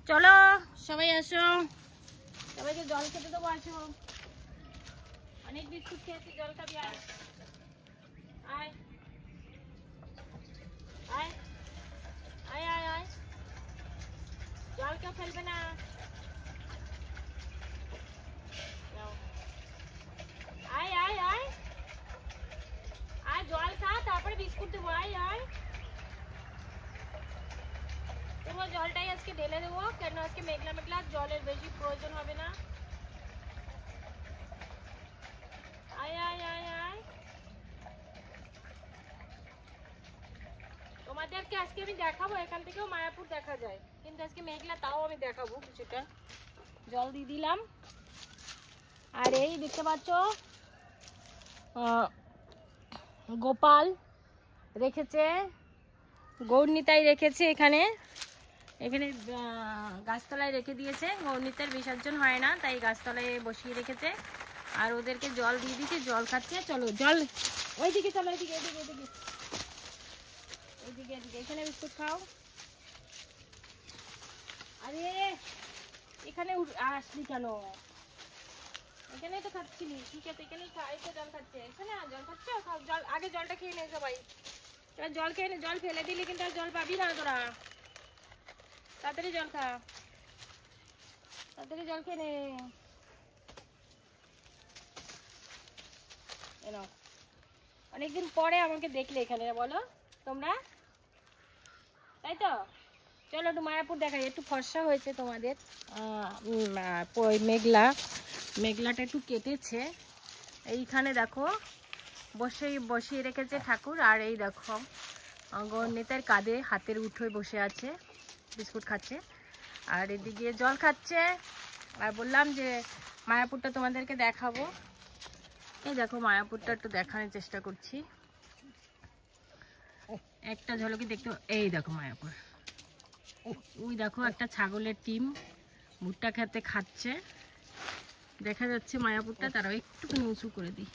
চলো সবাই আসো, সবাইকে জল খেতে দেবো। আসো, অনেক বিস্কুট খেয়েছি, জল খাবি। আয় আয় আয় আয় আয় আয়, জল কেউ ফেলবে না। আয় আয় আয় আয়, জল খা, তারপরে বিস্কুট দেবো। আয় আয়, তোমার জলটাই আজকে ঢেলে দেবো, কেন আজকে মেঘলা মেঘলা, জলের বেশি প্রয়োজন হবে না। আয় আয় আয় আয়, তোমাদেরকে আজকে আমি দেখাবো, এখান থেকেও মায়াপুর দেখা যায়, কিন্তু আজকে মেঘলা, তাও আমি দেখাবো কিছুটা। জল দিয়ে দিলাম। আর এই দেখতে পাচ্ছ গোপাল রেখেছে, গৌরনীতাই রেখেছে এখানে এখানে গাছতলায় রেখে দিয়েছে। গৌরনীতার বিসর্জন হয় না, তাই গাছতলায় বসিয়ে রেখেছে। আর ওদেরকে জল দিয়ে দিয়েছে, জল খাচ্ছে। চলো জল ওইদিকে চলো, ওইদিকে এদিকে এদিকে এদিকে এদিকে, এখানে বিস্কুট খাও। আরে এখানে আসলি কেন? এখানেই তো খাচ্ছিলি, ঠিক আছে, এখানেই খা। এই তো জল খাচ্ছে, এখানে জল খাচ্ছ, খাও জল। আগে জলটা খেয়ে নে সবাই, এবার জল খেয়ে নে। জল ফেলে দিলি কিন্তু আর জল পাবি না তোরা। তাড়াতাড়ি জল খা, তাড়াতাড়ি জল খেয়ে নে। অনেকদিন পরে আমাকে দেখলে এখানে, বলো তোমরা, তাই তো? চলো একটু মায়াপুর দেখাই, একটু ফর্সা হয়েছে তোমাদের। মেঘলাটা একটু কেটেছে। এইখানে দেখো বসিয়ে রেখেছে ঠাকুর। আর এই দেখো গৌরনীতার কাঁধে হাতের উঠোয় বসে আছে, বিস্কুট খাচ্ছে। আর এদিকে জল খাচ্ছে। আর বললাম যে মায়াপুরটা তোমাদেরকে দেখাবো। এই দেখো মায়াপুরটা একটু দেখানোর চেষ্টা করছি, একটা ঝলকে দেখতে। এই দেখো মায়াপুর, ওই দেখো একটা ছাগলের টিম ভুট্টা খেতে খাচ্ছে, দেখা যাচ্ছে মায়াপুরটা। তারাও একটুখানি উঁচু করে দিই,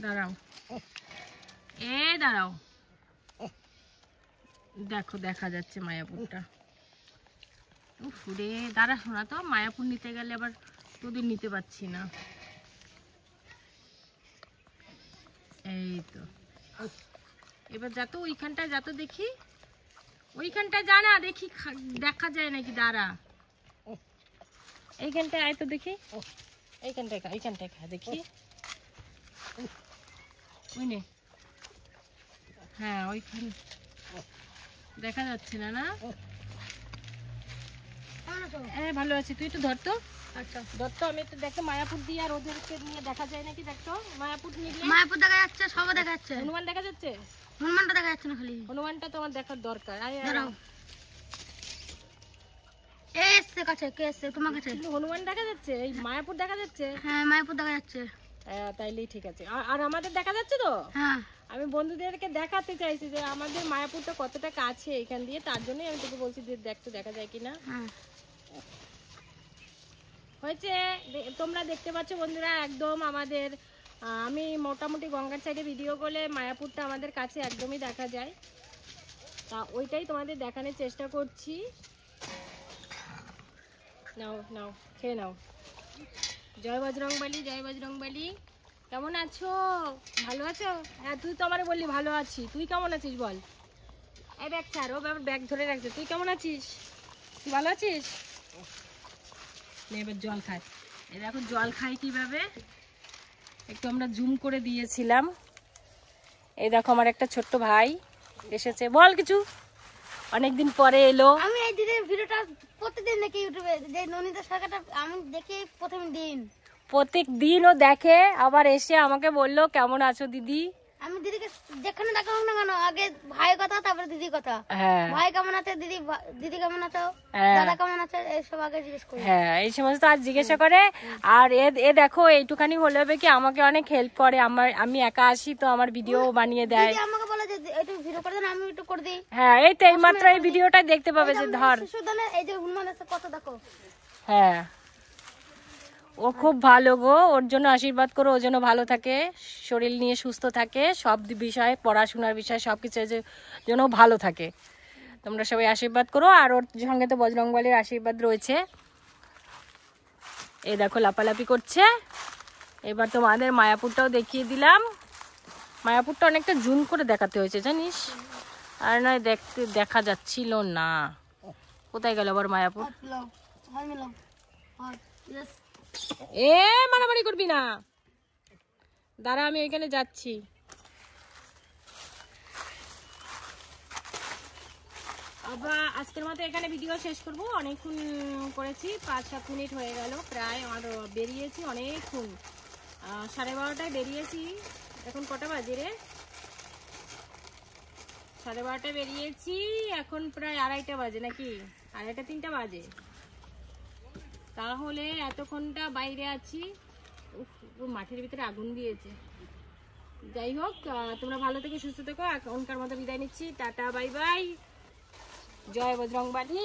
দাঁড়াও, দাঁড়াও, দেখো দেখা যাচ্ছে মায়াপুরটা। উফ রে, দাঁড়া শোনা তো, মায়াপুর নিতে গেলে আবার তোদের নিতে পারছি না। এই তো, এবার যাতো ওইখানটায়, যাতো দেখি, ওইখানটায় যা না, দেখি দেখা যায় নাকি। দাঁড়া, এইখানটায় আয় তো দেখি, এইখানটায় খা দেখি। ওই নে, হ্যাঁ ওইখানে দেখা যাচ্ছে না। না হ্যাঁ ভালো আছি, তুই একটু ধরতো। আচ্ছা ধরতো, আমি একটু দেখতো মায়াপুর দিয়ে, আর ওদেরকে নিয়ে দেখা যায় নাকি দেখতো। মায়াপুর নিয়ে, মায়াপুর দেখা যাচ্ছে, সব দেখা যাচ্ছে। হনুমান দেখা যাচ্ছে, হনুমানটা দেখা যাচ্ছে না, খালি হনুমানটা তোমার দেখার দরকার। হনুমান দেখা যাচ্ছে, এই মায়াপুর দেখা যাচ্ছে। হ্যাঁ মায়াপুর দেখা যাচ্ছে, তাইলেই ঠিক আছে। আর আমাদের দেখা যাচ্ছে তো। হ্যাঁ, আমি বন্ধুদেরকে দেখাতে চাইছি যে আমাদের মায়াপুরটা কতটা কাছে এখান দিয়ে, তার জন্যই আমি তোকে বলছি যে দেখতে দেখা যায় কিনা। হয়েছে, তোমরা দেখতে পাচ্ছ বন্ধুরা, একদম আমাদের আমি মোটামুটি গঙ্গার সাইডে ভিডিও করলে মায়াপুরটা আমাদের কাছে একদমই দেখা যায়, তা ওইটাই তোমাদের দেখানোর চেষ্টা করছি। নাও নাও, খেয়ে নাও। জয় বজরংবলী, জয় বজরংবলী। কেমন আছো? ভালো আছো? হ্যাঁ তুই তো আমারে বললি ভালো আছি, তুই কেমন আছিস বল। এই ব্যাগ ছাড়, ও ব্যাগ ধরে রাখছে। তুই কেমন আছিস? তুই ভালো আছিস? এবার জল খায়, এই দেখো জল খাই কিভাবে, একটু আমরা জুম করে দিয়েছিলাম। এই দেখো আমার একটা ছোট্ট ভাই এসেছে, বল কিছু, অনেকদিন পরে এলো। আমি এই দিনের ভিডিওটা প্রতিদিন দেখি ইউটিউবে, যে ননিতা সরকারটা আমি দেখি প্রত্যেক দিন ও দেখে, আবার এসে আমাকে বললো কেমন আছো দিদি। আমি দিদিকে যেখানে দেখা হোক না কেন, আগে ভাই কথা, তারপরে দিদির কথা। ভাই কেমন আছে, দিদি কেমন আছো, দাদা কেমন আছে, এইসব আগে জিজ্ঞেস করি। হ্যাঁ এই সমস্ত আজ জিজ্ঞাসা করে। আর এ দেখো এইটুখানি হলে হবে কি, আমাকে অনেক হেল্প করে। আমি একা আসি তো আমার ভিডিও বানিয়ে দেয়, আমাকে বলে যে একটু ভিডিও করে দেন, আমি একটু করে দিই। হ্যাঁ এই তো এইমাত্র এই ভিডিওটা দেখতে পাবে যে ধর এই যে হনুমান আছে কত দেখো। হ্যাঁ ও খুব ভালো গো, ওর জন্য আশীর্বাদ করো, ও যেন ভালো থাকে, শরীর নিয়ে সুস্থ থাকে, সব বিষয়ে পড়াশোনার বিষয়ে সবকিছু যেন ভালো থাকে। তোমরা সবাই আশীর্বাদ করো। আর ওর সঙ্গে তো বজরংবলীর আশীর্বাদ রয়েছে। এই দেখো লাপালাপি করছে। এবার তোমাদের মায়াপুরটাও দেখিয়ে দিলাম। মায়াপুরটা অনেকটা জুম করে দেখাতে হয়েছে জানিস, আর নয় দেখা যাচ্ছিল না। কোথায় গেল আবার মায়াপুর? এ মারামারি করবি না, দাঁড়া আমি এখানে যাচ্ছি। আবার আজকের মতো এখানে ভিডিও শেষ করব। অনেকক্ষণ করেছি, 5-7 মিনিট হয়ে গেল প্রায়। আর বেরিয়েছি অনেকক্ষণ, 12:30টায় বেরিয়েছি। এখন কটা বাজে রে? 12:30টায় বেরিয়েছি, এখন প্রায় 2:30টা বাজে নাকি? 2:30-3টা বাজে। তাহলে এতক্ষণটা বাইরে আছি। মাঠের ভিতরে আগুন দিয়েছে। যাই হোক, তোমরা ভালো থেকো, সুস্থ থেকো। এখনকার মতো বিদায় নিচ্ছি। টাটা, বাই বাই, জয় বজরংবলী।